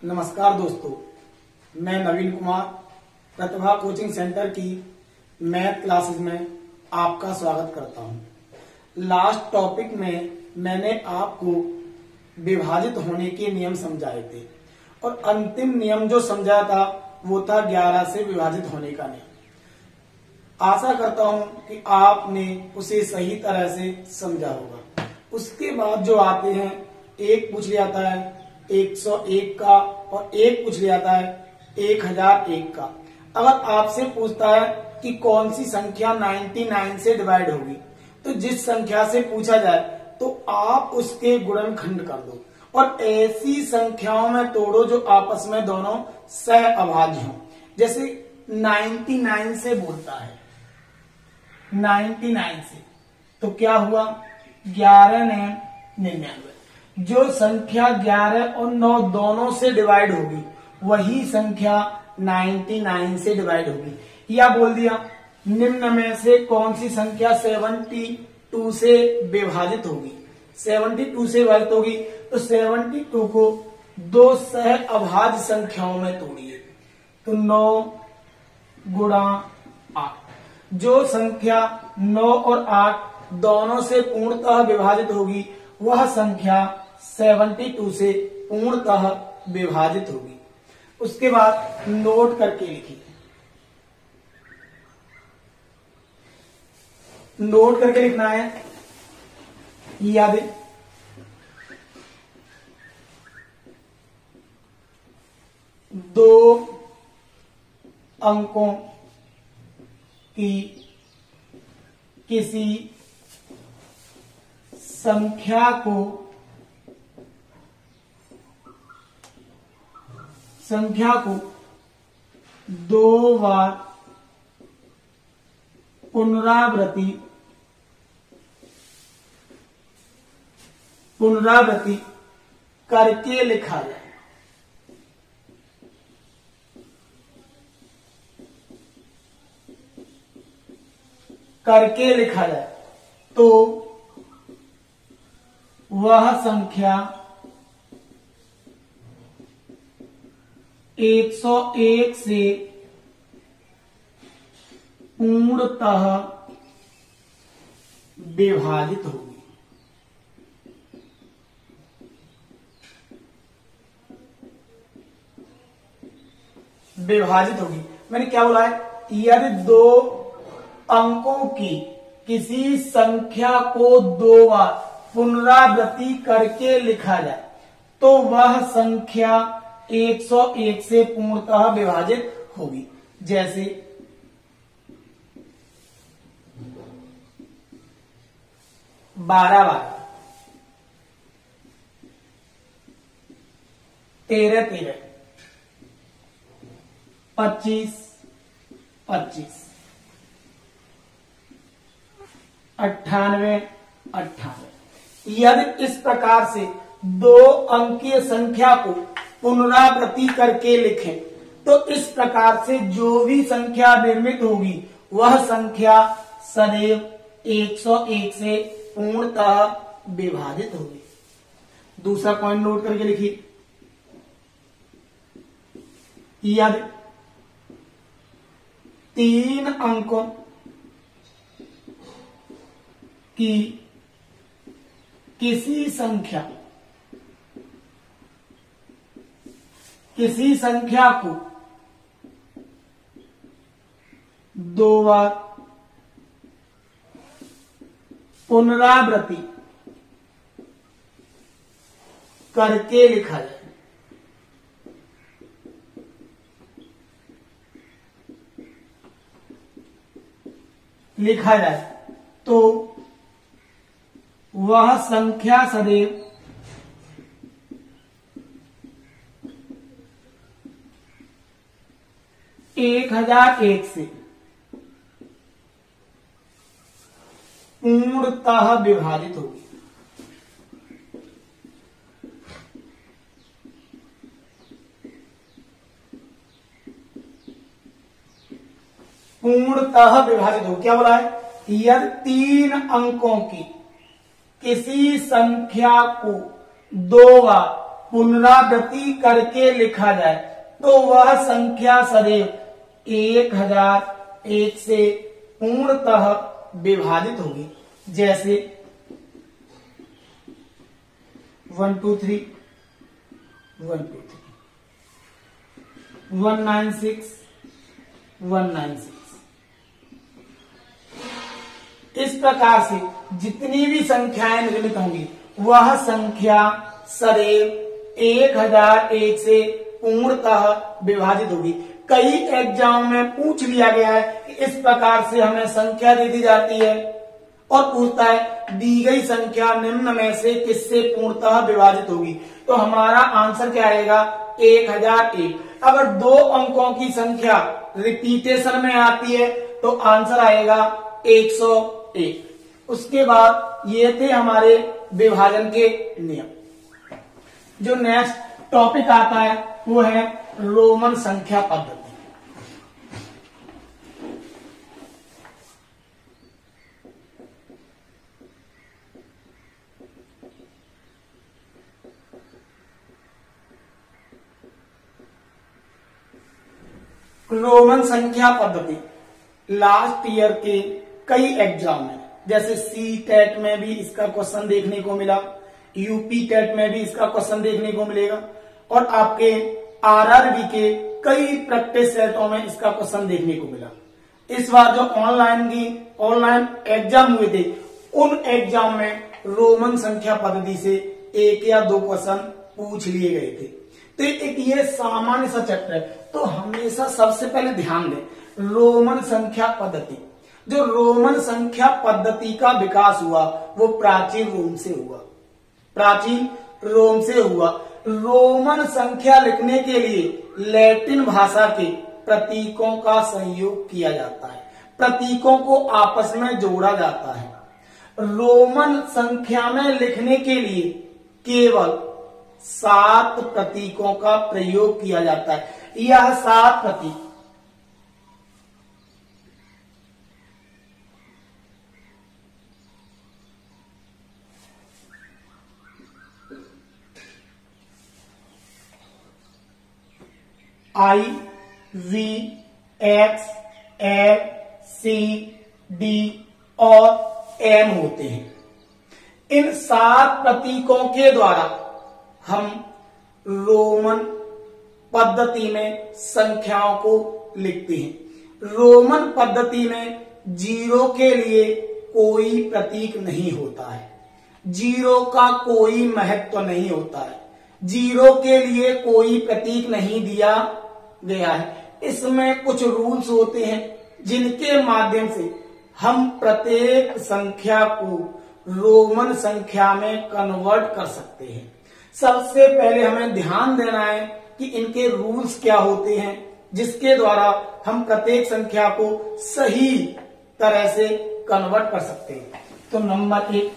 नमस्कार दोस्तों, मैं नवीन कुमार प्रतिभा कोचिंग सेंटर की मैथ क्लासेस में आपका स्वागत करता हूं। लास्ट टॉपिक में मैंने आपको विभाजित होने के नियम समझाए थे और अंतिम नियम जो समझाया था वो था 11 से विभाजित होने का नियम। आशा करता हूं कि आपने उसे सही तरह से समझा होगा। उसके बाद जो आते हैं, एक पूछ लिया जाता है 101 का और एक पूछ लिया जाता है 1001 का। अगर आपसे पूछता है कि कौन सी संख्या 99 से डिवाइड होगी, तो जिस संख्या से पूछा जाए तो आप उसके गुणनखंड कर दो और ऐसी संख्याओं में तोड़ो जो आपस में दोनों सह अभाज्य हों। जैसे 99 से बोलता है 99 से, तो क्या हुआ 11 ने 99। जो संख्या 11 और 9 दोनों से डिवाइड होगी वही संख्या 99 से डिवाइड होगी। या बोल दिया निम्न में से कौन सी संख्या 72 से विभाजित होगी। 72 से विभाजित होगी तो 72 को दो सह अभाज्य संख्याओं में तोड़िए, तो 9 गुणा 8। जो संख्या 9 और 8 दोनों से पूर्णतः विभाजित होगी वह संख्या 72 से पूर्णतः विभाजित होगी। उसके बाद नोट करके लिखिए, नोट करके लिखना है। याद 2 अंकों की किसी संख्या को 2 बार पुनरावृत्ति करके लिखा जाए। तो वह संख्या 101 से पूर्णतः विभाजित होगी। मैंने क्या बोला है, यदि 2 अंकों की किसी संख्या को 2 बार पुनरावृत्ति करके लिखा जाए तो वह संख्या 101 से पूर्णतः विभाजित होगी। जैसे 12 बार 13 13, 25 25, 98 98। यदि इस प्रकार से 2 अंकीय संख्या को पुनरावृत्ति करके लिखें तो इस प्रकार से जो भी संख्या निर्मित होगी वह संख्या सदैव 101 से पूर्णतः विभाजित होगी। दूसरा पॉइंट नोट करके लिखिए, यदि 3 अंकों की किसी संख्या को 2 बार पुनरावृत्ति करके लिखा जाए तो वह संख्या सदैव 1001 से पूर्णतः विभाजित होगी। पूर्णतः विभाजित हो क्या बोला है, यदि 3 अंकों की किसी संख्या को 2 बार पुनरावृत्ति करके लिखा जाए तो वह संख्या सदैव 1001 से पूर्णतः विभाजित होगी। जैसे 1 2 3 1 2 3 196 196। इस प्रकार से जितनी भी संख्याएं निर्मित होंगी वह संख्या सदैव 1001 से पूर्णतः विभाजित होगी। कई एग्जाम में पूछ लिया गया है कि इस प्रकार से हमें संख्या दे दी जाती है और पूछता है दी गई संख्या निम्न में से किससे पूर्णतः विभाजित होगी, तो हमारा आंसर क्या आएगा 1001। अगर 2 अंकों की संख्या रिपीटेशन में आती है तो आंसर आएगा 101। उसके बाद ये थे हमारे विभाजन के नियम। जो नेक्स्ट टॉपिक आता है वो है रोमन संख्या पद्धति। रोमन संख्या पद्धति लास्ट ईयर के कई एग्जाम में, जैसे सी टेट में भी इसका क्वेश्चन देखने को मिला, यूपी टेट में भी इसका क्वेश्चन देखने को मिलेगा और आपके आरआरबी के कई प्रैक्टिस सेटों में इसका क्वेश्चन देखने को मिला। इस बार जो ऑनलाइन एग्जाम हुए थे उन एग्जाम में रोमन संख्या पद्धति से 1 या 2 क्वेश्चन पूछ लिए गए थे। तो एक ये सामान्य सा चैप्टर है, तो हमेशा सबसे पहले ध्यान दें रोमन संख्या पद्धति। जो रोमन संख्या पद्धति का विकास हुआ वो प्राचीन रोम से हुआ, प्राचीन रोम से हुआ। रोमन संख्या लिखने के लिए लैटिन भाषा के प्रतीकों का संयोग किया जाता है, प्रतीकों को आपस में जोड़ा जाता है। रोमन संख्या में लिखने के लिए केवल 7 प्रतीकों का प्रयोग किया जाता है। यह 7 प्रतीक I, V, X, L, C, D और M होते हैं। इन 7 प्रतीकों के द्वारा हम रोमन पद्धति में संख्याओं को लिखते हैं। रोमन पद्धति में 0 के लिए कोई प्रतीक नहीं होता है, 0 का कोई महत्व नहीं होता है, 0 के लिए कोई प्रतीक नहीं दिया गया है। इसमें कुछ रूल्स होते हैं जिनके माध्यम से हम प्रत्येक संख्या को रोमन संख्या में कन्वर्ट कर सकते हैं। सबसे पहले हमें ध्यान देना है कि इनके रूल्स क्या होते हैं जिसके द्वारा हम प्रत्येक संख्या को सही तरह से कन्वर्ट कर सकते हैं। तो नंबर 1,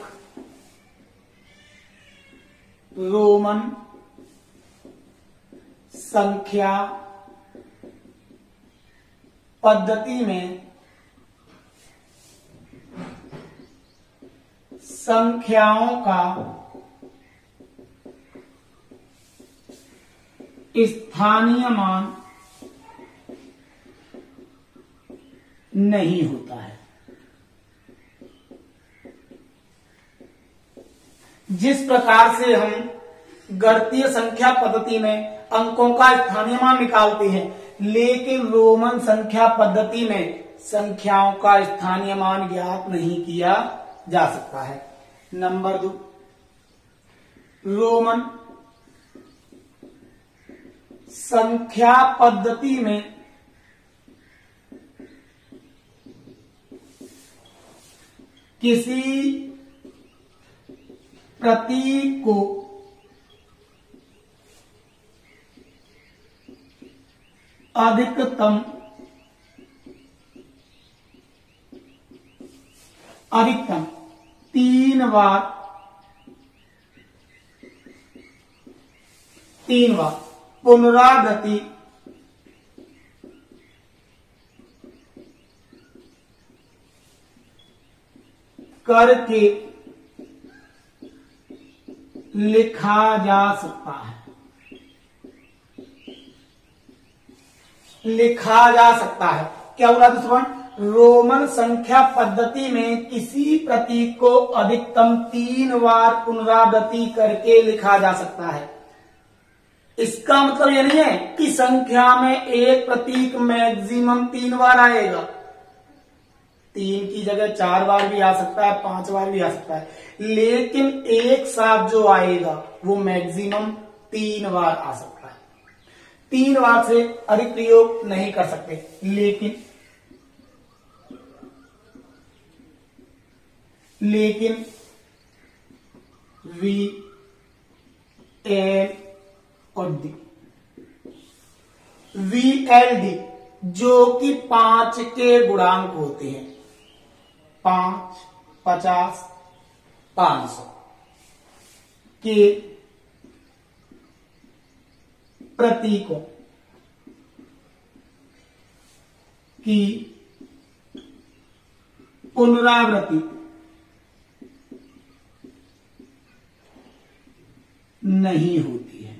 रोमन संख्या पद्धति में संख्याओं का स्थानीय मान नहीं होता है। जिस प्रकार से हम गणितीय संख्या पद्धति में अंकों का स्थानीय मान निकालते हैं, लेकिन रोमन संख्या पद्धति में संख्याओं का स्थानीय मान ज्ञात नहीं किया जा सकता है। नंबर 2, रोमन संख्या पद्धति में किसी प्रतीक को अधिकतम 3 बार पुनरावृत्ति करके लिखा जा सकता है। लिखा जा सकता है। क्या बोला दूसरा? रोमन संख्या पद्धति में किसी प्रतीक को अधिकतम 3 बार पुनरावृत्ति करके लिखा जा सकता है। इसका मतलब यह नहीं है कि संख्या में एक प्रतीक मैक्सिमम 3 बार आएगा। 3 की जगह 4 बार भी आ सकता है, 5 बार भी आ सकता है, लेकिन एक साथ जो आएगा वो मैक्सिमम 3 बार आ सकता है। 3 बार से अधिक प्रयोग नहीं कर सकते। लेकिन वी एल और डी, वी एल डी जो कि 5 के गुणांक होते हैं, 5, 50, 500 के प्रतीकों की पुनरावृत्ति नहीं होती है,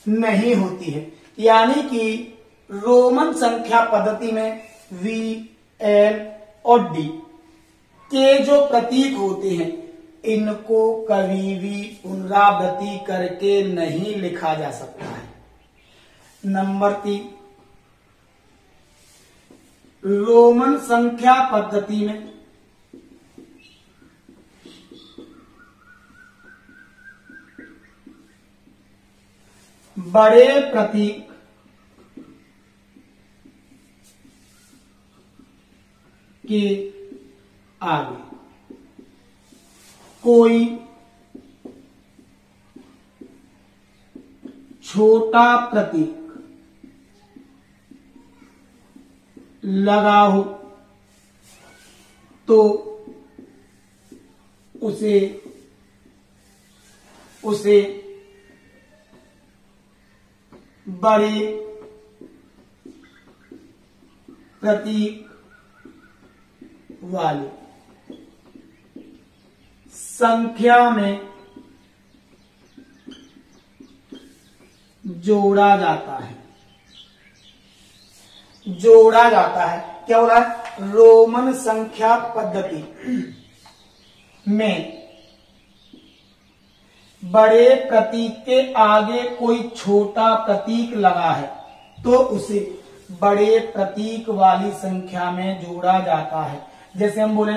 नहीं होती है। यानी कि रोमन संख्या पद्धति में वी, एल और डी के जो प्रतीक होते हैं इनको कभी भी पुनरावृत्ति करके नहीं लिखा जा सकता है। नंबर 3, रोमन संख्या पद्धति में बड़े प्रतीक के आगे कोई छोटा प्रतीक लगा हो तो उसे बड़े प्रतीक वाली संख्या में जोड़ा जाता है। जोड़ा जाता है। क्या बोला? रोमन संख्या पद्धति में बड़े प्रतीक के आगे कोई छोटा प्रतीक लगा है तो उसे बड़े प्रतीक वाली संख्या में जोड़ा जाता है। जैसे हम बोले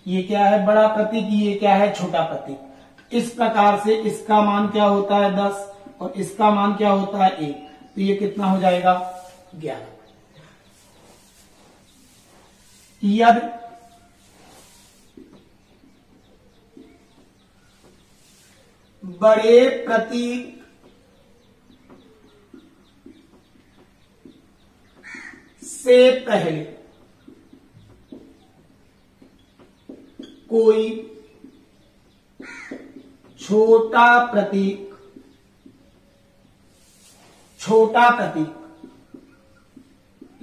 ये क्या है? बड़ा प्रतीक, ये क्या है? छोटा प्रतीक। इस प्रकार से इसका मान क्या होता है? 10 और इसका मान क्या होता है? 1। तो ये कितना हो जाएगा? 11। यदि बड़े प्रतीक से पहले कोई छोटा प्रतीक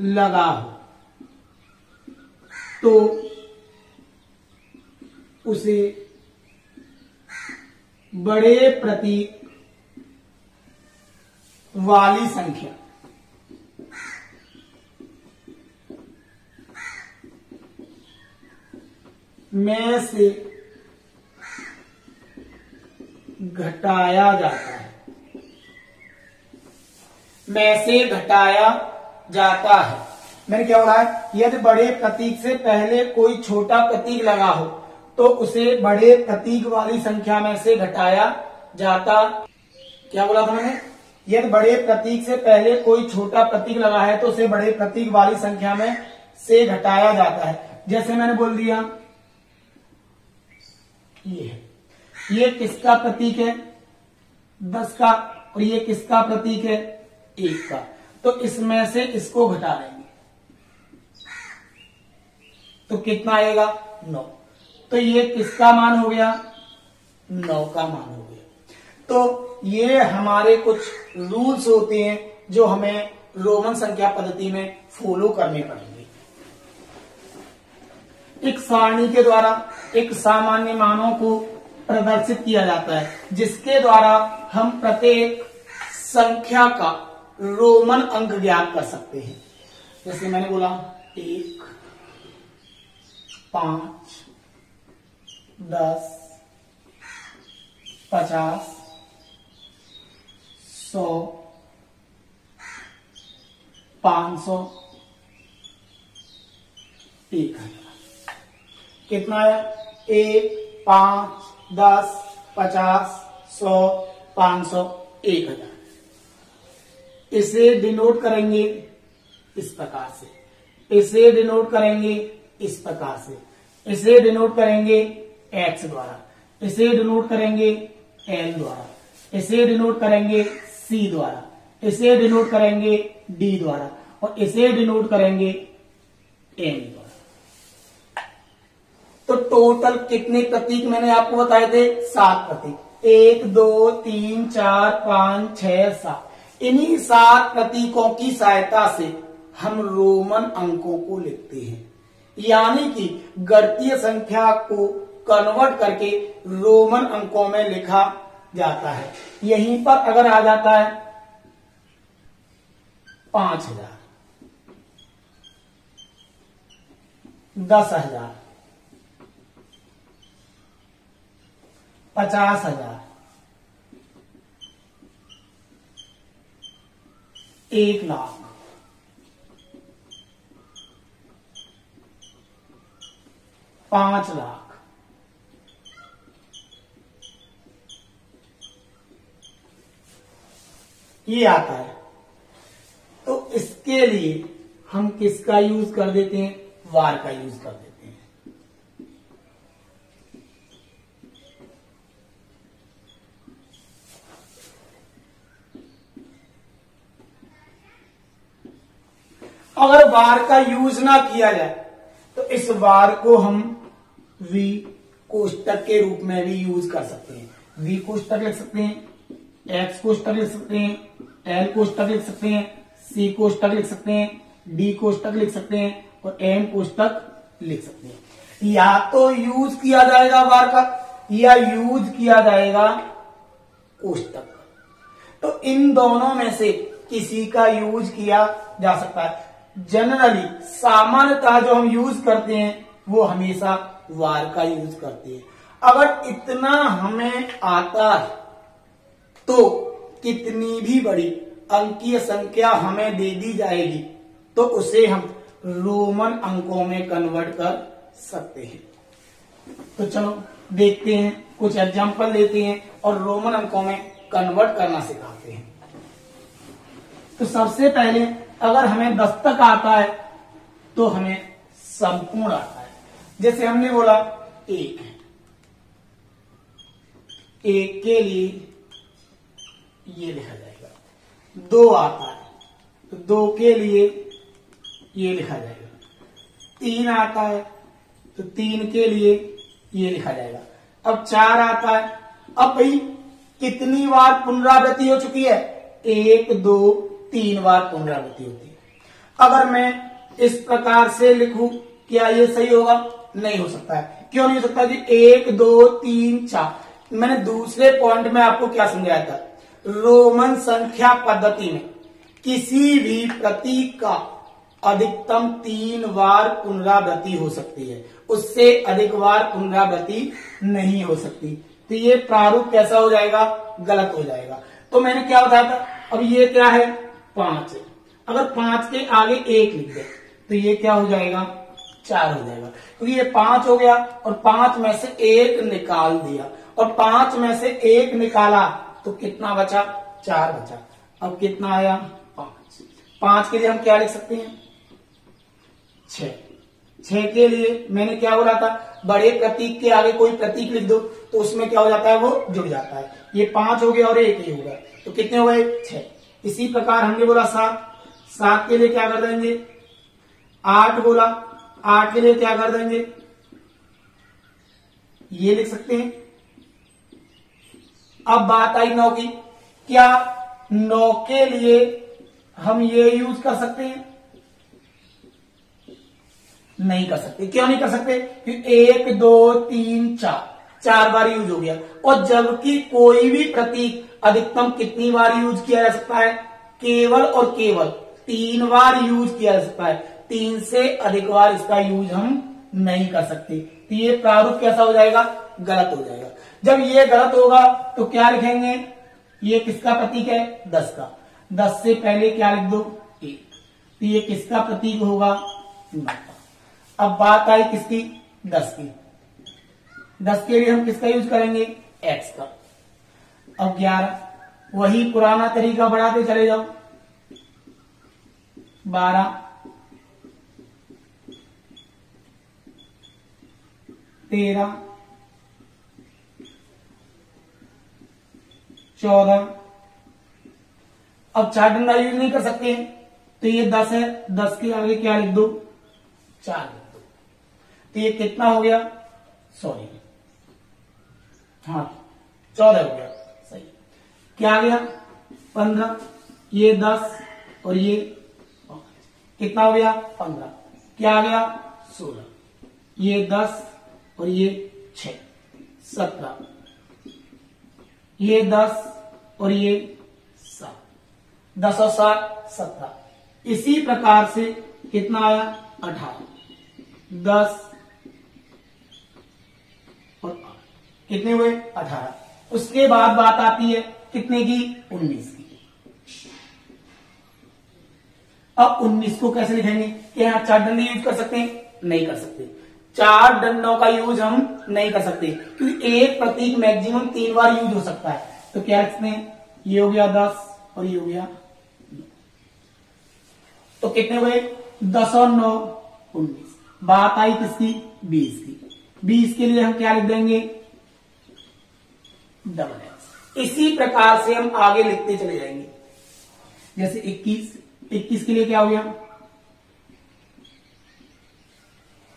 लगा हो तो उसे बड़े प्रतीक वाली संख्या में से घटाया जाता है। में से घटाया जाता है। मैंने क्या बोला है? यदि बड़े प्रतीक से पहले कोई छोटा प्रतीक लगा हो तो उसे बड़े प्रतीक वाली संख्या में से घटाया जाता। क्या बोला था मैंने? यदि बड़े प्रतीक से पहले कोई छोटा प्रतीक लगा है तो उसे बड़े प्रतीक वाली संख्या में से घटाया जाता है। जैसे मैंने बोल दिया ये किसका प्रतीक है? 10 का। और ये किसका प्रतीक है? 1 का। तो इसमें से इसको घटा देंगे तो कितना आएगा? 9। तो ये किसका मान हो गया? 9 का मान हो गया। तो ये हमारे कुछ रूल्स होते हैं जो हमें रोमन संख्या पद्धति में फॉलो करने पड़ेंगे। एक सारणी के द्वारा एक सामान्य मानों को प्रदर्शित किया जाता है, जिसके द्वारा हम प्रत्येक संख्या का रोमन अंक ज्ञात कर सकते हैं। जैसे मैंने बोला 1, 5, 10, 50, 100, 500, 1000। कितना है? 1, 5, 10, 50, 100, 500, 1000। इसे डिनोट करेंगे इस प्रकार से, इसे डिनोट करेंगे इस प्रकार से, इसे डिनोट करेंगे x द्वारा, इसे डिनोट करेंगे l द्वारा, इसे डिनोट करेंगे c द्वारा, इसे डिनोट करेंगे d द्वारा और इसे डिनोट करेंगे m द्वारा। तो टोटल कितने प्रतीक मैंने आपको बताए थे? 7 प्रतीक। 1, 2, 3, 4, 5, 6, 7। इन्हीं 7 प्रतीकों की सहायता से हम रोमन अंकों को लिखते हैं, यानी कि गणितीय संख्या को कन्वर्ट करके रोमन अंकों में लिखा जाता है। यहीं पर अगर आ जाता है 5000, 10,000, 50,000, 1,00,000, 5,00,000, ये आता है। तो इसके लिए हम किसका यूज कर देते हैं? वार का यूज कर देते हैं। अगर वार का यूज ना किया जाए तो इस वार को हम वी कोष्टक के रूप में भी यूज कर सकते हैं। वी कोष्टक लिख सकते हैं, एक्स कोष्टक लिख सकते हैं, एल कोष्टक लिख सकते हैं, सी कोष्टक लिख सकते हैं, डी कोष्टक लिख सकते हैं और एम कोष्टक लिख सकते हैं। या तो यूज किया जाएगा वार का या यूज किया जाएगा कोष्टक। तो इन दोनों में से किसी का यूज किया जा सकता है। जनरली सामान्यतः जो हम यूज करते हैं वो हमेशा वार का यूज करते हैं। अगर इतना हमें आता है तो कितनी भी बड़ी अंकीय संख्या हमें दे दी जाएगी तो उसे हम रोमन अंकों में कन्वर्ट कर सकते हैं। तो चलो देखते हैं, कुछ एग्जांपल लेते हैं और रोमन अंकों में कन्वर्ट करना सिखाते हैं। तो सबसे पहले अगर हमें 10 तक आता है तो हमें संपूर्ण आता है। जैसे हमने बोला 1 है, 1 के लिए ये लिखा जाएगा। 2 आता है तो 2 के लिए ये लिखा जाएगा। 3 आता है तो 3 के लिए ये लिखा जाएगा। अब 4 आता है। अब भाई कितनी बार पुनरावृत्ति हो चुकी है? 1, 2, 3 बार पुनरावृत्ति होती है। अगर मैं इस प्रकार से लिखूं क्या ये सही होगा? नहीं हो सकता है। क्यों नहीं हो सकता जी? 1, 2, 3, 4। मैंने दूसरे पॉइंट में आपको क्या समझाया था? रोमन संख्या पद्धति में किसी भी प्रतीक का अधिकतम 3 बार पुनरावृत्ति हो सकती है, उससे अधिक बार पुनरावृत्ति नहीं हो सकती। तो ये प्रारूप कैसा हो जाएगा? गलत हो जाएगा। तो मैंने क्या बताया था? अब ये क्या है? 5 है। अगर 5 के आगे 1 लिख दे तो ये क्या हो जाएगा? 4 हो जाएगा। क्योंकि ये 5 हो गया और 5 में से 1 निकाल दिया और 5 में से 1 निकाला तो कितना बचा? 4 बचा। अब कितना आया? 5। 5 के लिए हम क्या लिख सकते हैं? 6। 6 के लिए मैंने क्या बोला था? बड़े प्रतीक के आगे कोई प्रतीक लिख दो तो उसमें क्या हो जाता है? वो जुड़ जाता है। ये 5 हो गया और 1 ही हो गया तो कितने हो गए? 6। इसी प्रकार हमने बोला 7। 7 के लिए क्या कर देंगे? 8 बोला। 8 के लिए क्या कर देंगे? ये लिख सकते हैं। अब बात आई 9 की। क्या 9 के लिए हम ये यूज कर सकते हैं? नहीं कर सकते। क्यों नहीं कर सकते? क्योंकि 1, 2, 3, 4 4 बार यूज हो गया। और जबकि कोई भी प्रतीक अधिकतम कितनी बार यूज किया जा सकता है? केवल और केवल 3 बार यूज किया जा सकता है। 3 से अधिक बार इसका यूज हम नहीं कर सकते। तो ये प्रारूप कैसा हो जाएगा? गलत हो जाएगा। जब ये गलत होगा तो क्या लिखेंगे? ये किसका प्रतीक है? 10 का। 10 से पहले क्या लिख दो? 1। तो ये किसका प्रतीक होगा? 9 का। अब बात आई किसकी? 10 की। 10 के लिए हम किसका यूज करेंगे? x का। अब 11, वही पुराना तरीका बढ़ाते चले जाओ। 12, 13, 14। अब 4 डंडा यूज नहीं कर सकते, तो ये 10 है। 10 के आगे क्या लिख दो? 4 लिख दो। तो ये कितना हो गया? सॉरी, हाँ 14 हो गया। सही। क्या आ गया? 15। ये 10 और ये कितना हो गया? 15। क्या आ गया? 16। ये 10 और ये 6, 17। ये 10 और ये 7, 10 और 7, 17। इसी प्रकार से कितना आया? 18, 10 और 8, कितने हुए? 18। उसके बाद बात आती है कितने की? 19 की। अब 19 को कैसे लिखेंगे? कि यहां 4 डंडे यूज कर सकते हैं? नहीं कर सकते। 4 डंडों का यूज हम नहीं कर सकते, क्योंकि एक प्रतीक मैक्सिमम 3 बार यूज हो सकता है। तो क्या लिखते हैं? ये हो गया 10 और ये हो गया 9। तो कितने हुए? 10 और 9, 19। बात आई किसकी? 20 की। 20 के लिए हम क्या लिख देंगे? Double x. इसी प्रकार से हम आगे लिखते चले जाएंगे। जैसे 21 के लिए क्या हो गया?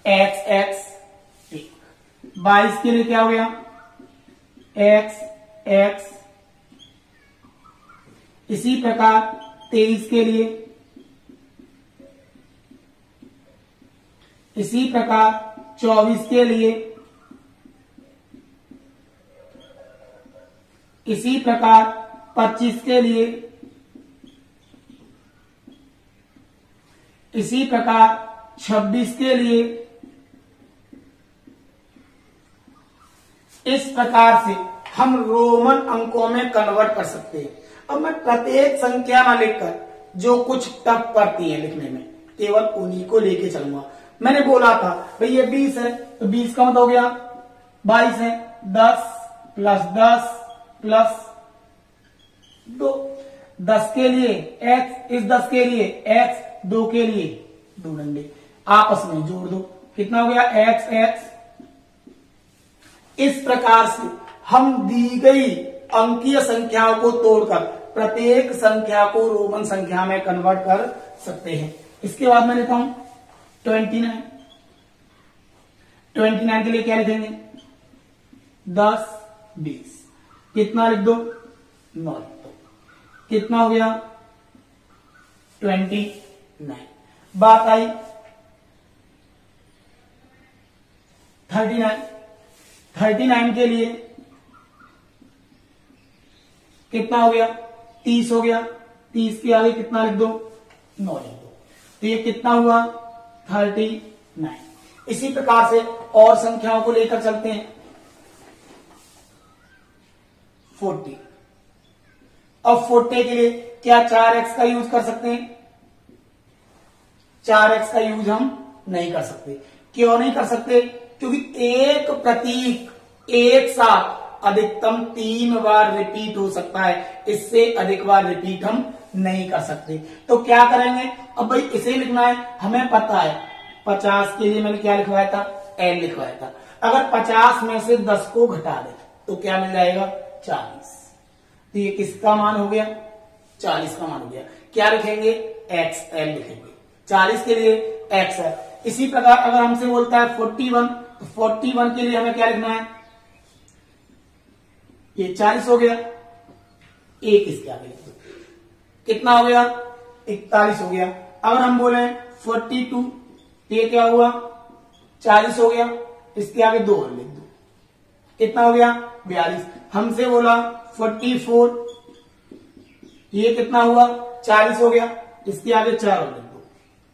X x 1। 22 के लिए क्या हो गया? X x. इसी प्रकार 23 के लिए, इसी प्रकार 24 के लिए, इसी प्रकार 25 के लिए, इसी प्रकार 26 के लिए। इस प्रकार से हम रोमन अंकों में कन्वर्ट कर सकते हैं। अब मैं प्रत्येक संख्या ना लिखकर जो कुछ टफ पड़ती है लिखने में, केवल उन्हीं को लेके चलूंगा। मैंने बोला था भाई ये 20 है, तो 20 का मतलब हो गया 22 है। 10 प्लस 10 प्लस 2। 10 के लिए x, इस 10 के लिए x, 2 के लिए 2 डंडे आपस में जोड़ दो। कितना हो गया? x x। इस प्रकार से हम दी गई अंकीय संख्याओं को तोड़कर प्रत्येक संख्या को रोमन संख्या में कन्वर्ट कर सकते हैं। इसके बाद मैं लेता हूं 29। 29 के लिए क्या लिखेंगे? 10 20। कितना लिख दो? 9 लिख दो। कितना हो गया? 29। बात आई 39। 39 के लिए कितना हो गया? 30 हो गया। 30 के आगे कितना लिख दो? 9 लिख दो। तो ये कितना हुआ? 39। इसी प्रकार से और संख्याओं को लेकर चलते हैं। 40। अब 40 के लिए क्या 4x का यूज कर सकते हैं? 4x का यूज हम नहीं कर सकते। क्यों नहीं कर सकते? क्योंकि एक प्रतीक एक साथ अधिकतम 3 बार रिपीट हो सकता है, इससे अधिक बार रिपीट हम नहीं कर सकते। तो क्या करेंगे? अब भाई इसे लिखना है, हमें पता है 50 के लिए मैंने क्या लिखवाया था? l लिखवाया था। अगर 50 में से 10 को घटा दे तो क्या मिल जाएगा? 40। तो ये किसका मान हो गया? 40 का मान हो गया। क्या लिखेंगे? xl लिखेंगे। 40 के लिए x है। इसी प्रकार अगर हमसे बोलता है 41, तो 41 के लिए हमें क्या लिखना है? ये 40 हो गया, एक इसके आगे लिख दो। कितना हो गया? 41 हो गया। अगर हम बोले 42, तो ये क्या हुआ? 40 हो गया, इसके आगे 2 और लिख दो। कितना हो गया 42। हमसे बोला 44, ये कितना हुआ 40 हो गया, इसके आगे 4 और लिख दो,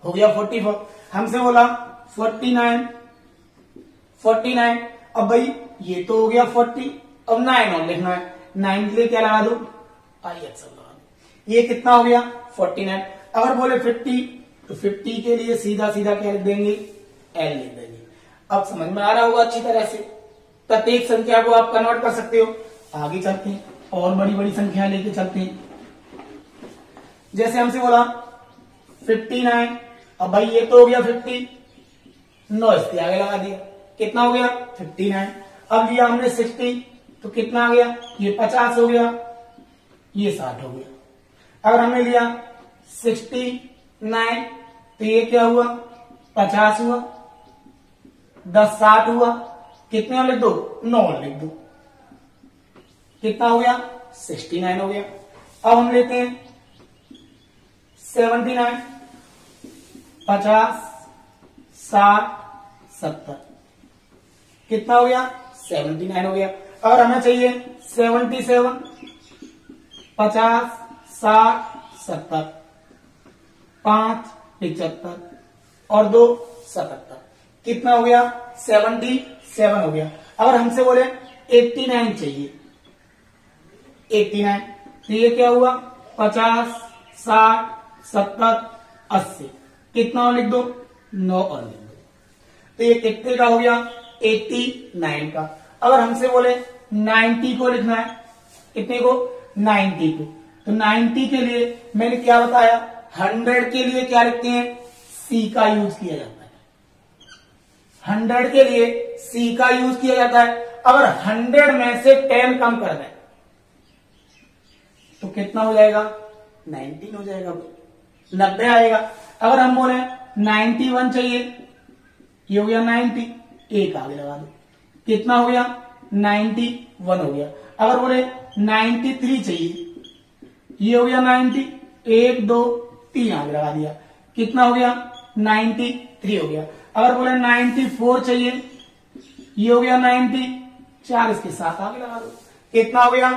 हो गया 44। हमसे बोला 49, अब भाई ये तो हो गया 40, अब 9 और लिखना है, 9 के लिए क्या लगा दो IXL लगा दो, ये कितना हो गया 49। अगर बोले 50 तो 50 के लिए सीधा सीधा क्या लिख देंगे L लिख देंगे। अब समझ में आ रहा होगा अच्छी तरह से, प्रत्येक संख्या को आप कन्वर्ट कर सकते हो। आगे चलते हैं और बड़ी बड़ी संख्या लेके चलते हैं। जैसे हमसे बोला 59, अब भाई ये तो हो गया 50, 9 इसके आगे लगा दिया, कितना हो गया 59। अब लिया हमने 60 तो कितना आ गया, ये 50 हो गया, ये 60 हो गया। अगर हमने लिया 69 तो ये क्या हुआ 50 हुआ, 10 60 हुआ, कितने और लिख दो 9 और लिख दो, कितना हो गया 69 हो गया। अब हम लेते हैं 79, 50 60 70, कितना हो गया 79 हो गया। और हमें चाहिए 77, 50 60 70, 5 75 और 2 77, कितना हो गया 77 हो गया। अगर हमसे बोले 89 चाहिए, 89 तो ये क्या हुआ 50 60 70 80, कितना और लिख दो 9 और लिख दो, तो ये कितने का हो गया 89 का। अगर हमसे बोले 90 को लिखना है, कितने को 90 को, तो 90 के लिए मैंने क्या बताया 100 के लिए क्या लिखते हैं C का यूज किया जाता है, 100 के लिए C का यूज किया जाता है। अगर 100 में से 10 कम कर दें तो कितना हो जाएगा 19 हो जाएगा, 90 आएगा। अगर हम बोले 91 चाहिए, ये हो गया 90, एक आगे लगा दो, कितना हो गया 91 हो गया। अगर बोले 93 चाहिए, ये हो गया 90, 1 2 3 आगे लगा दिया, कितना हो गया 93 हो गया। अगर बोले 94 चाहिए, ये हो गया 90, 4 इसके साथ आगे लगा दो, कितना हो गया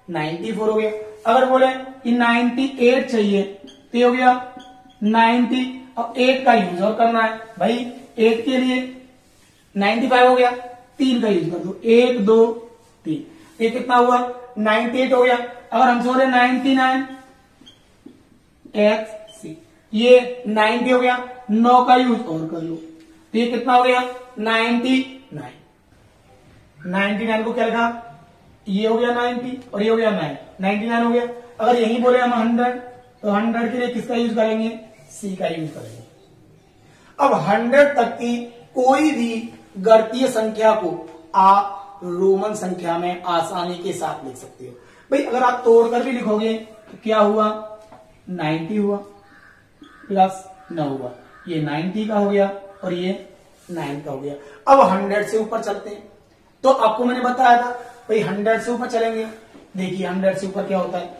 94 हो गया। अगर बोले कि 98 चाहिए तो ये हो गया 90, और 8 का यूज और करना है भाई, 8 के लिए 95 हो गया, 3 का यूज कर दो, 1 2 3, ये कितना हुआ 98 हो गया। अगर हम बोले 99 XC, ये 90 हो गया, 9 का यूज और कर लो, तो ये कितना हो गया 99। 99 को क्या लिखा, ये हो गया 90 और ये हो गया 99 हो गया। अगर यही बोले हम 100 तो 100 के लिए किसका यूज करेंगे C का यूज करेंगे। अब 100 तक की कोई भी गणितीय संख्या को आप रोमन संख्या में आसानी के साथ लिख सकते हो। भाई अगर आप तोड़कर भी लिखोगे तो क्या हुआ 90 हुआ प्लस 9 हुआ, ये 90 का हो गया और ये 9 का हो गया। अब 100 से ऊपर चलते हैं, तो आपको मैंने बताया था भाई 100 से ऊपर चलेंगे। देखिए 100 से ऊपर क्या होता है,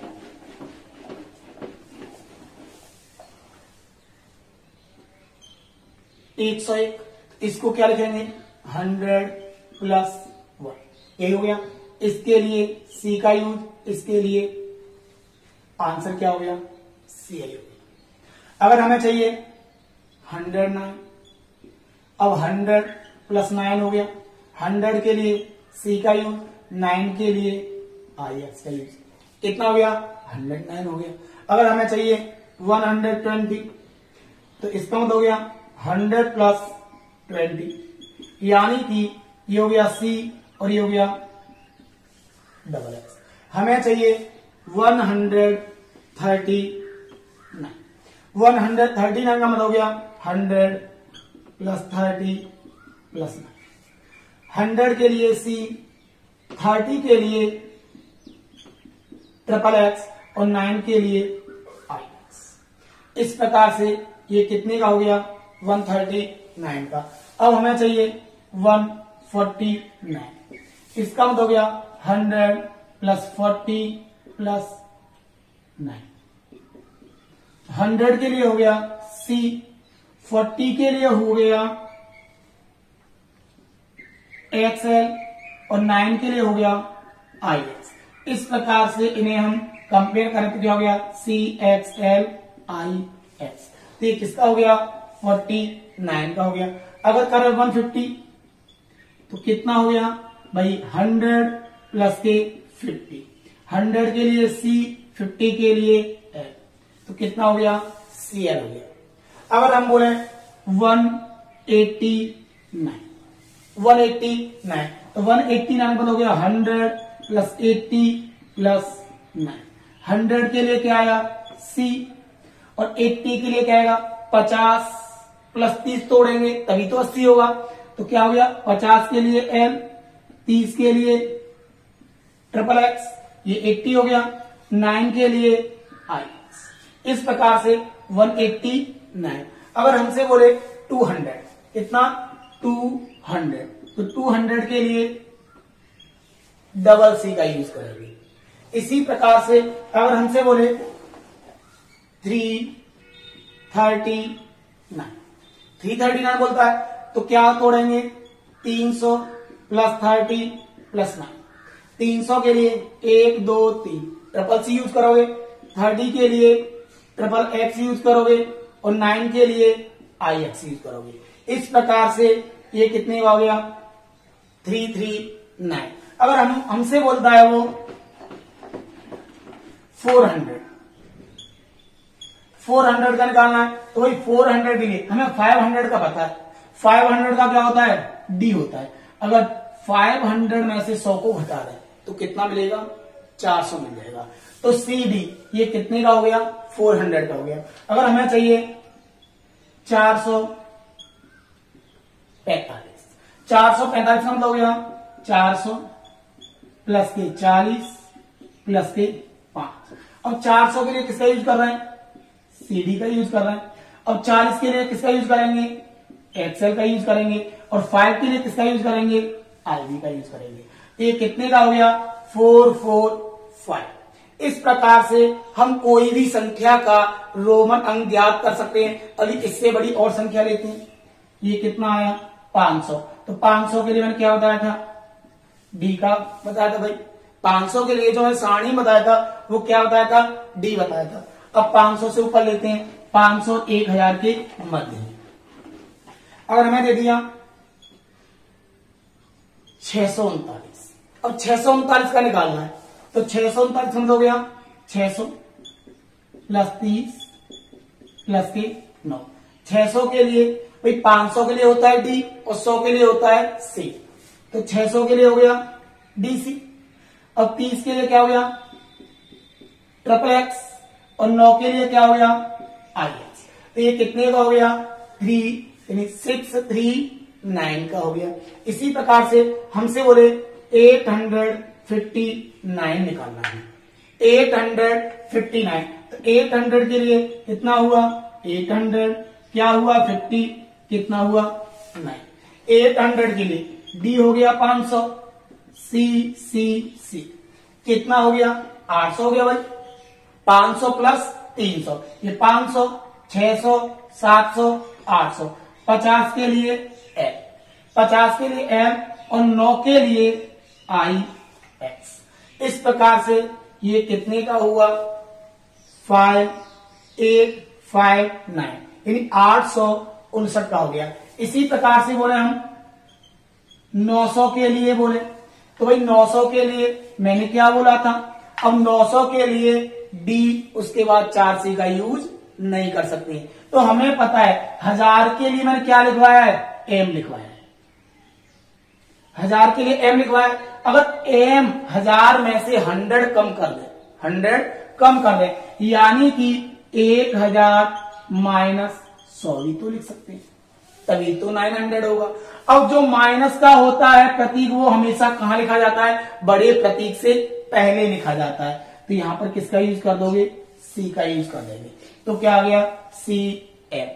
101, इसको क्या लिखेंगे 100 प्लस 1, यही हो गया। इसके लिए C का यूज, इसके लिए आंसर क्या हो गया CL हो गया। अगर हमें चाहिए 109, अब 100 प्लस 9 हो गया, 100 के लिए C का यूज, 9 के लिए IX का यूज, कितना हो गया 109 हो गया। अगर हमें चाहिए 120 तो इसका मतलब हो गया 100 प्लस 20, यानी कि ये हो गया C और ये हो गया XX। हमें चाहिए 139, 139 का मतलब हो गया 100 प्लस 30 प्लस 9, 100 के लिए C, 30 के लिए XX और 9 के लिए IX। इस प्रकार से ये कितने का हो गया 139 का। अब हमें चाहिए 149, इसका मतलब हो गया 100 प्लस 40 प्लस 9, 100 के लिए हो गया C, 40 के लिए हो गया XL और 9 के लिए हो गया IX। इस प्रकार से इन्हें हम कंपेयर करें तो क्या हो गया CXL IX। तो ये किसका हो गया 49 का हो गया। अगर करें 150 तो कितना हो गया भाई 100 प्लस के 50, 100 के लिए C, 50 के लिए L, तो कितना हो गया CL हो गया। अगर हम बोले 189 तो 189 पर हो गया 100 प्लस 80 प्लस 9, 100 के लिए क्या आया C और 80 के लिए क्या आएगा 50 प्लस 30 तोड़ेंगे तभी तो 80 होगा। तो क्या हो गया 50 के लिए L, 30 के लिए XXX, ये 80 हो गया, 9 के लिए IX। इस प्रकार से 189। अगर हमसे बोले 200 कितना 200 तो 200 के लिए डबल C का यूज करेंगे। इसी प्रकार से अगर हमसे बोले 339 बोलता है तो क्या तोड़ेंगे 300 प्लस 30 प्लस 9, 300 के लिए 1 2 3 ट्रिपल C यूज करोगे, 30 के लिए ट्रिपल X यूज करोगे और 9 के लिए IX यूज करोगे। इस प्रकार से ये कितने का हो गया 339। अगर हमसे बोलता है वो 400 का निकालना है तो वही 400 के लिए हमें 500 का पता है, 500 का क्या होता है D होता है। अगर 500 में से 100 को घटा दें तो कितना मिलेगा 400 मिल जाएगा। तो CD ये कितने का हो गया 400 का हो गया। अगर हमें चाहिए 445 का मतलब हो गया 400 प्लस के 40 प्लस के 5। अब 400 के लिए किसका यूज कर रहे हैं CD का यूज कर रहे हैं। अब 40 के लिए किसका यूज करेंगे XL का यूज करेंगे और 5 के लिए किसका यूज करेंगे IB का यूज करेंगे। तो ये कितने का हो गया 445। इस प्रकार से हम कोई भी संख्या का रोमन अंक ज्ञात कर सकते हैं। अभी इससे बड़ी और संख्या लेते हैं, ये कितना आया 500। तो 500 के लिए मैंने क्या बताया था D का बताया था भाई। 500 के लिए जो है सारणी बताया था वो क्या बताया था D बताया था। अब 500 से ऊपर लेते हैं 500 1000 के मध्य है। अगर हमें दे दिया 639, अब 639 का निकालना है तो 639 समझ हो गया 600 प्लस 30 प्लस के 9। 600 के लिए भाई 500 के लिए होता है D और 100 के लिए होता है C, तो 600 के लिए हो गया DC। अब 30 के लिए क्या हो गया ट्रिपल X और 9 के लिए क्या हो गया IX। तो ये कितने का हो गया 639 का हो गया। इसी प्रकार से हमसे बोले 859 निकालना है 859। तो 800 के लिए कितना हुआ 800 क्या हुआ 50 कितना हुआ 9। 800 के लिए D हो गया 500 C कितना हो गया 800 हो गया भाई। 500 प्लस 300 ये 500 600 700 800। 50 के लिए L, 50 के लिए M और 9 के लिए IX। इस प्रकार से ये कितने का हुआ 5859 यानी 859 का हो गया। इसी प्रकार से बोले हम 900 के लिए बोले तो भाई 900 के लिए मैंने क्या बोला था। अब 900 के लिए D उसके बाद 4C का यूज नहीं कर सकते। तो हमें पता है 1000 के लिए मैंने क्या लिखवाया है M लिखवाया है, 1000 के लिए M लिखवाया है। अगर M 1000 में से 100 कम कर दे 100 कम कर दे यानी कि 1000 माइनस 100 भी तो लिख सकते हैं तभी तो 900 होगा। अब जो माइनस का होता है प्रतीक वो हमेशा कहां लिखा जाता है बड़े प्रतीक से पहले लिखा जाता है। तो यहां पर किसका यूज कर दोगे C का यूज कर देंगे तो क्या आ गया CM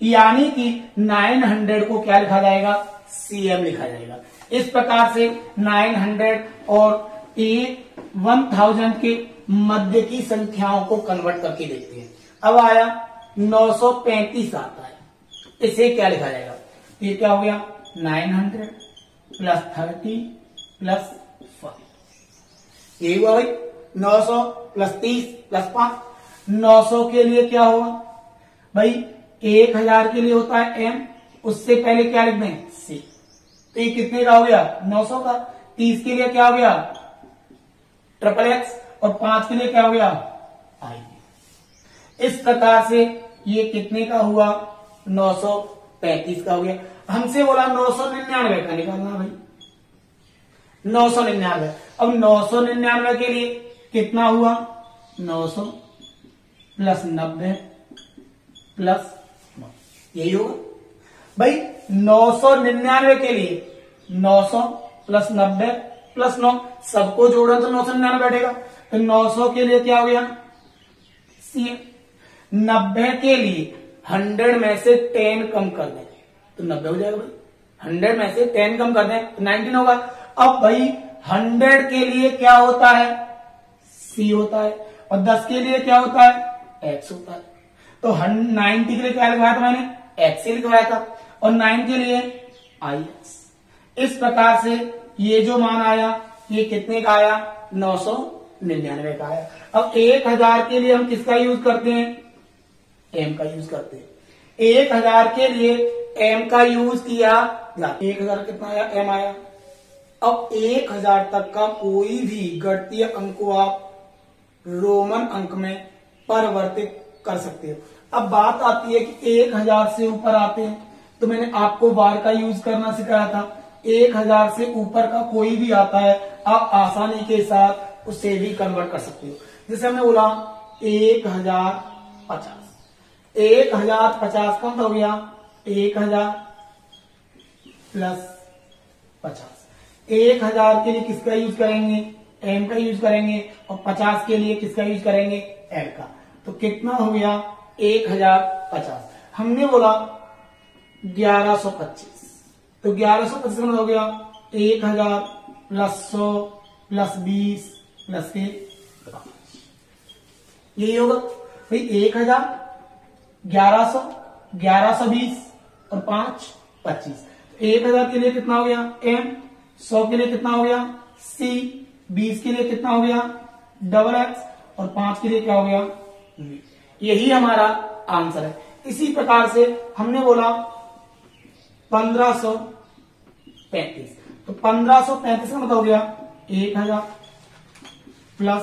यानी कि 900 को क्या लिखा जाएगा CM लिखा जाएगा। इस प्रकार से 900 और 1000 के मध्य की संख्याओं को कन्वर्ट करके देखते हैं। अब आया 935 आता है, इसे क्या लिखा जाएगा ये क्या हो गया 900 प्लस 30 प्लस 5। यही हुआ भाई 900 प्लस 30 प्लस 5। 900 के लिए क्या होगा भाई, 1000 के लिए होता है m, उससे पहले क्या लिख दें c। तो ये कितने का हो गया 900 का। 30 के लिए क्या हो गया ट्रिपल एक्स, और 5 के लिए क्या हो गया आई। इस प्रकार से ये कितने का हुआ 935 का हो गया। हमसे बोला 999 का निकालना भाई, 999। अब 999 के लिए कितना हुआ 900 प्लस 90 प्लस 9, यही होगा भाई। 999 के लिए 900 प्लस 90 प्लस 9, सबको जोड़ा तो 999 बैठेगा। तो 900 के लिए क्या हो गया सी। 90 के लिए 100 में से 10 कम कर दें तो 90 हो जाएगा भाई। 100 में से 10 कम कर दें तो 19 होगा। अब भाई 100 के लिए क्या होता है सी होता है, और 10 के लिए क्या होता है एक्स होता है। तो 90 के लिए क्या लिखवाया था मैंने एक्स ही लिखवाया था, और 9 के लिए आई एक्स। इस प्रकार से ये जो मान आया ये कितने का आया 999 का आया। अब 1000 के लिए हम किसका यूज करते हैं एम का यूज करते हैं। 1000 के लिए एम का यूज किया, 1000 कितना आया एम आया। अब 1000 तक का कोई भी गणितीय अंक को आप रोमन अंक में परिवर्तित कर सकते हो। अब बात आती है कि 1000 से ऊपर आते हैं तो मैंने आपको बार का यूज करना सिखाया था। 1000 से ऊपर का कोई भी आता है आप आसानी के साथ उसे भी कन्वर्ट कर सकते हो। जैसे हमने बोला 1050, 1050 कम हो गया 1000 प्लस 50। 1000 के लिए किसका यूज करेंगे एम का यूज करेंगे, और 50 के लिए किसका यूज करेंगे एल का। तो कितना हो गया 1050। हमने बोला 1125, तो 1125 हो गया 1000 प्लस 100 प्लस 20 प्लस के 5। यही होगा भाई 1000, 1100, 1120 और 5 25। 1000 के लिए कितना हो गया एम, 100 के लिए कितना हो गया सी, 20 के लिए कितना हो गया डबल एक्स, और 5 के लिए क्या हो गया वी। यही हमारा आंसर है। इसी प्रकार से हमने बोला 1535, तो 1535 का मतलब हो गया 1000 प्लस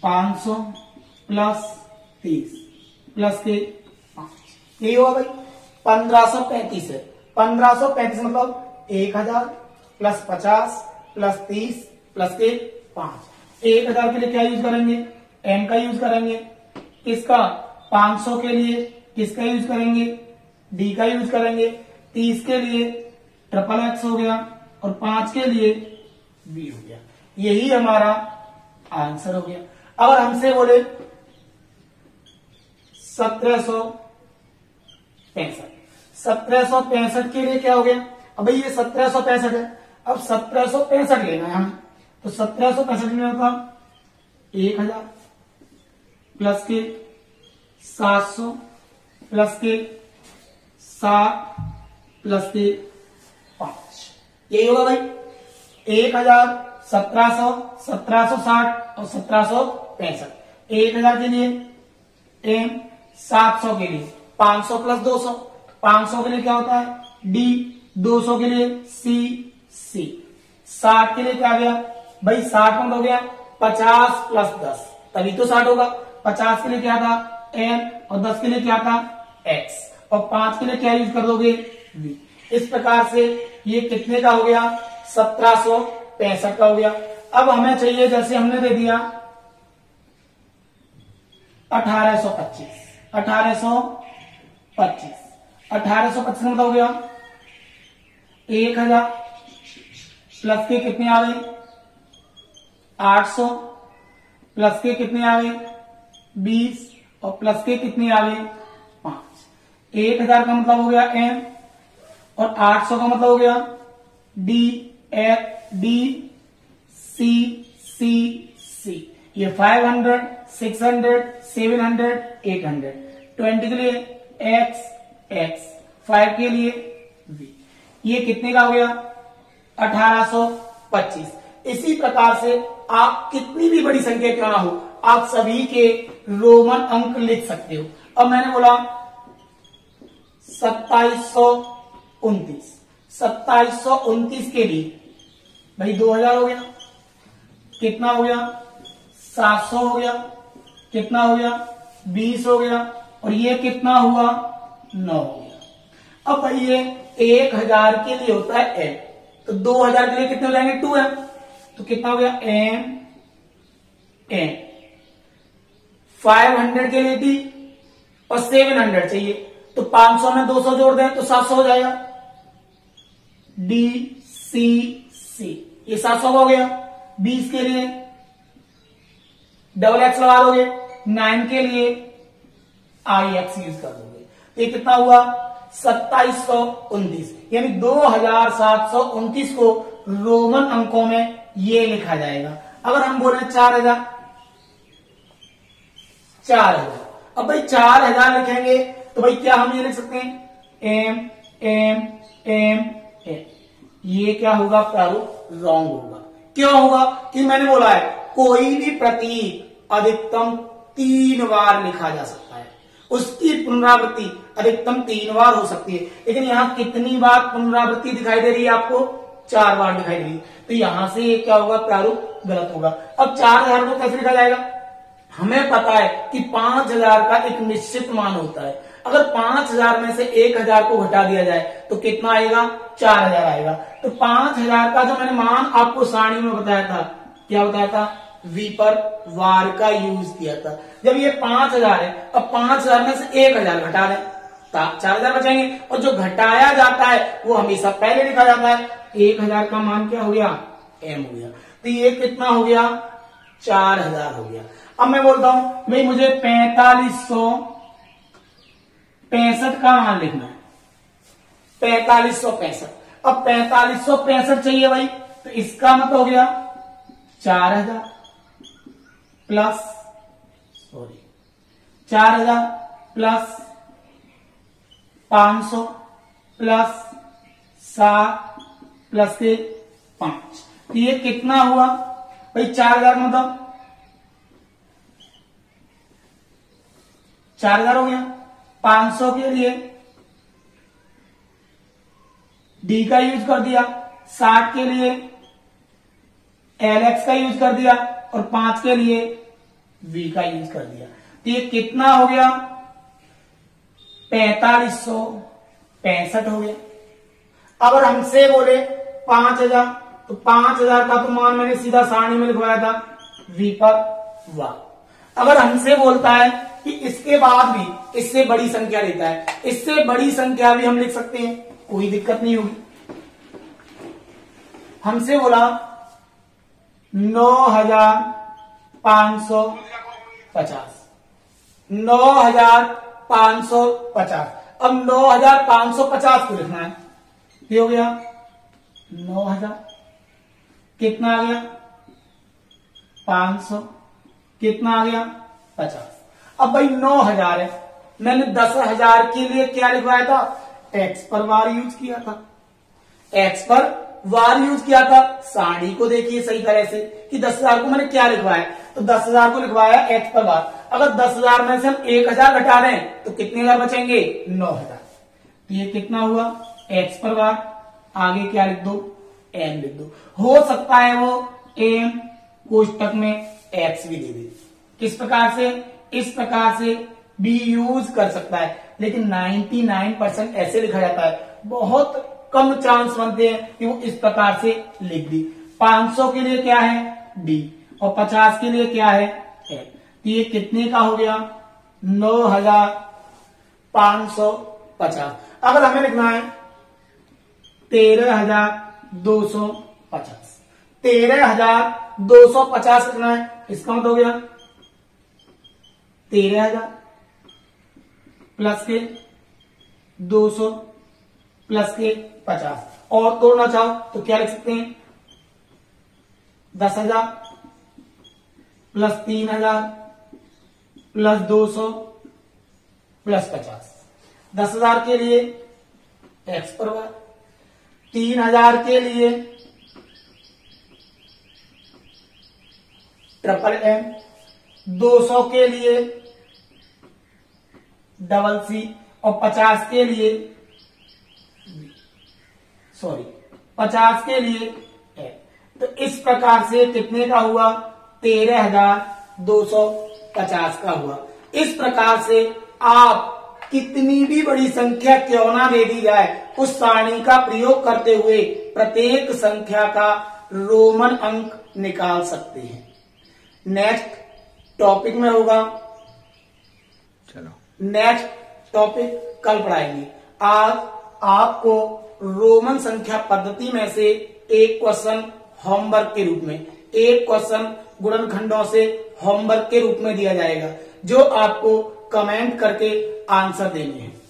500 प्लस 30 प्लस के 5। यही होगा भाई 1535 है। 1535 मतलब 1000 प्लस 50 प्लस 30 प्लस के 5। 1000 के लिए क्या यूज करेंगे एम का यूज करेंगे, किसका 500 के लिए किसका यूज करेंगे डी का यूज करेंगे, 30 के लिए ट्रिपल एक्स हो गया, और 5 के लिए बी हो गया। यही हमारा आंसर हो गया। अगर हमसे बोले 1765 के लिए क्या हो गया, अब भाई ये 1765 है, अब 1765 लेना है हमें। तो 1765 में होगा 1000 प्लस के 700 प्लस के 7 प्लस के 5। यही होगा भाई 1000, 1700, 1760 और 1765। 1000 के लिए एम, 700 के लिए 500 प्लस 200, 500 के लिए क्या होता है डी, 200 के लिए सी, 60 के लिए क्या आ गया भाई 60 कम हो गया 50 प्लस 10, तभी तो 60 होगा। 50 के लिए क्या था एम, और 10 के लिए क्या था एक्स, और 5 के लिए क्या यूज कर दोगे वी। इस प्रकार से ये कितने का हो गया 1765 का हो गया। अब हमें चाहिए जैसे हमने दे दिया 1825, 1825 का मतलब हो गया 1000 प्लस के कितने आ गए 800 प्लस के कितने आ गए 20, और प्लस के कितने आ गए 5। 1000 का मतलब हो गया एम, और 800 का मतलब हो गया डी, एफ, डी, सी, सी, सी। ये 500, 600, 700, 800। 20 के लिए एक्स, एक्स, 5 के लिए वी। ये कितने का हो गया 1825। इसी प्रकार से आप कितनी भी बड़ी संख्या क्यों ना हो, आप सभी के रोमन अंक लिख सकते हो। अब मैंने बोला 2729, 2729 के लिए भाई 2000 हो गया, कितना हो गया 700 हो गया, कितना हो गया 20 हो गया, और ये कितना हुआ 9 हो गया। अब भाई ये 1000 के लिए होता है m, तो 2000 के लिए कितने हो जाएंगे 2m, तो कितना हो गया m, 500 के लिए d और 700 चाहिए, तो 500 में 200 जोड़ दें तो 700 हो जाएगा, d c c, ये 700 हो गया। 20 के लिए डबल एक्स लगा दोगे, 9 के लिए आई एक्स यूज कर दोगे, तो ये कितना हुआ 2729, यानी 2729 को रोमन अंकों में ये लिखा जाएगा। अगर हम बोले 4000, अब भाई 4000 लिखेंगे तो भाई क्या हम ये लिख सकते हैं एम एम एम एम, ये क्या होगा प्रारूप रॉन्ग होगा। क्यों होगा कि मैंने बोला है कोई भी प्रतीक अधिकतम 3 बार लिखा जा सकता है, उसकी पुनरावृत्ति अधिकतम 3 बार हो सकती है, लेकिन यहां कितनी बार पुनरावृत्ति दिखाई दे रही है आपको 4 बार दिखाई दे रही है, तो यहां से ये क्या होगा प्रारूप गलत होगा। अब 4000 को कैसे लिखा जाएगा, हमें पता है कि 5000 का एक निश्चित मान होता है, अगर 5000 में से 1000 को घटा दिया जाए तो कितना आएगा 4000 आएगा। तो 5000 का जो मैंने मान आपको सारणी में बताया था, क्या बताया था, वी पर वार का यूज किया था। जब ये 5000 है, अब 5000 में से 1000 घटा दें, 4000 बचेंगे, और जो घटाया जाता है वो हमेशा पहले लिखा जाता है। 1000 का मान क्या हो गया m हो गया, तो ये कितना हो गया 4000 हो गया। अब मैं बोलता हूं भाई मुझे 4565 का मान लिखना है, 4565। अब 4565 चाहिए भाई, तो इसका मतलब हो गया 4000 प्लस 500 प्लस 7 प्लस के 5, तो ये कितना हुआ भाई 4000 मतलब 4000 हो गया। 500 के लिए डी का यूज कर दिया, 60 के लिए LX का यूज कर दिया, और 5 के लिए V का यूज कर दिया, तो ये कितना हो गया 4565 हो गया। अगर हमसे बोले 5000, तो 5000 का तो मान मैंने सीधा सारणी में लिखवाया था V पर वाह। अगर हमसे बोलता है कि इसके बाद भी इससे बड़ी संख्या लेता है, इससे बड़ी संख्या भी हम लिख सकते हैं, कोई दिक्कत नहीं होगी। हमसे बोला 9550, 9550, अब 9550 को लिखना है, ये हो गया 9000, कितना आ गया 500, कितना आ गया 50। अब भाई 9000 है, मैंने 10000 के लिए क्या लिखवाया था, एक्स पर वार यूज किया था, एक्स पर वार यूज किया था। सारणी को देखिए सही तरह से कि 10000 को मैंने क्या लिखवाया, तो 10000 को लिखवाया एक्स पर वार। अगर 10000 में से हम 1000 घटा दें तो कितने हजार बचेंगे 9000, तो ये कितना हुआ एक्स पर वार, आगे क्या लिख दो एम लिख दो। हो सकता है वो एम कोष्टक में एक्स भी दे दे, किस प्रकार से, इस प्रकार से भी यूज कर सकता है, लेकिन 99% ऐसे लिखा जाता है, बहुत कम चांस बनते हैं कि वो इस प्रकार से लिख दी। 500 के लिए क्या है डी, और 50 के लिए क्या है एल, तो ये कितने का हो गया 9550। अगर हमें लिखना है 13250, 13250 लिखना है, इसका मतलब हो गया 13000 प्लस के 200 प्लस के 50, और तोड़ना चाहो तो क्या लिख सकते हैं 10000 प्लस 3000 प्लस 200 प्लस 50। 10000 के लिए एक्स पर वार, 3000 के लिए MMM, 200 के लिए CC और 50 के लिए 50 के लिए है। तो इस प्रकार से कितने का हुआ? 13,250 का हुआ। इस प्रकार से आप कितनी भी बड़ी संख्या क्यों ना दे दी जाए, उस सारणी का प्रयोग करते हुए प्रत्येक संख्या का रोमन अंक निकाल सकते हैं। नेक्स्ट टॉपिक में होगा, चलो नेक्स्ट टॉपिक कल पढ़ाएंगे। आज आपको रोमन संख्या पद्धति में से एक क्वेश्चन होमवर्क के रूप में, एक क्वेश्चन गुणनखंडों से होमवर्क के रूप में दिया जाएगा, जो आपको कमेंट करके आंसर देने हैं।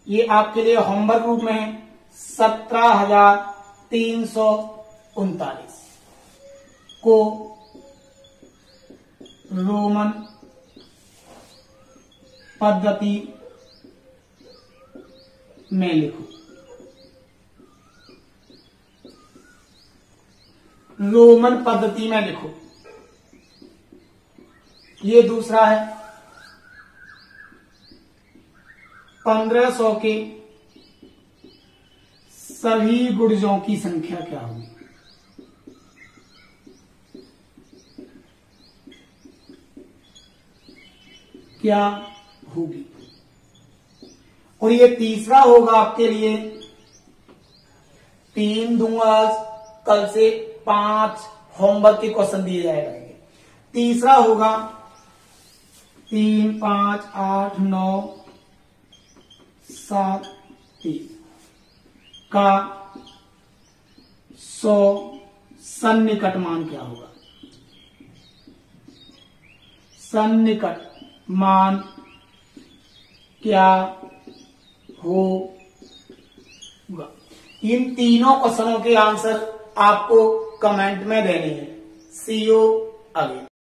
ये आपके लिए होमवर्क रूप में है। 17,339 को रोमन पद्धति में लिखो। रोमन पद्धति में लिखो। ये दूसरा है। 1500 के सभी गुणजों की संख्या क्या होगी? क्या होगी? और ये तीसरा होगा आपके लिए, 3 दूंगा आज, कल से 5 होमवर्क के क्वेश्चन दिए जाएगा। तीसरा होगा 3, 5, 8, 9, 7, 3 का 100 सन्निकट मान क्या होगा? सन्निकट मान क्या होगा? इन तीनों क्वेश्चनों के आंसर आपको कमेंट में देने हैं। सी यू अगेन।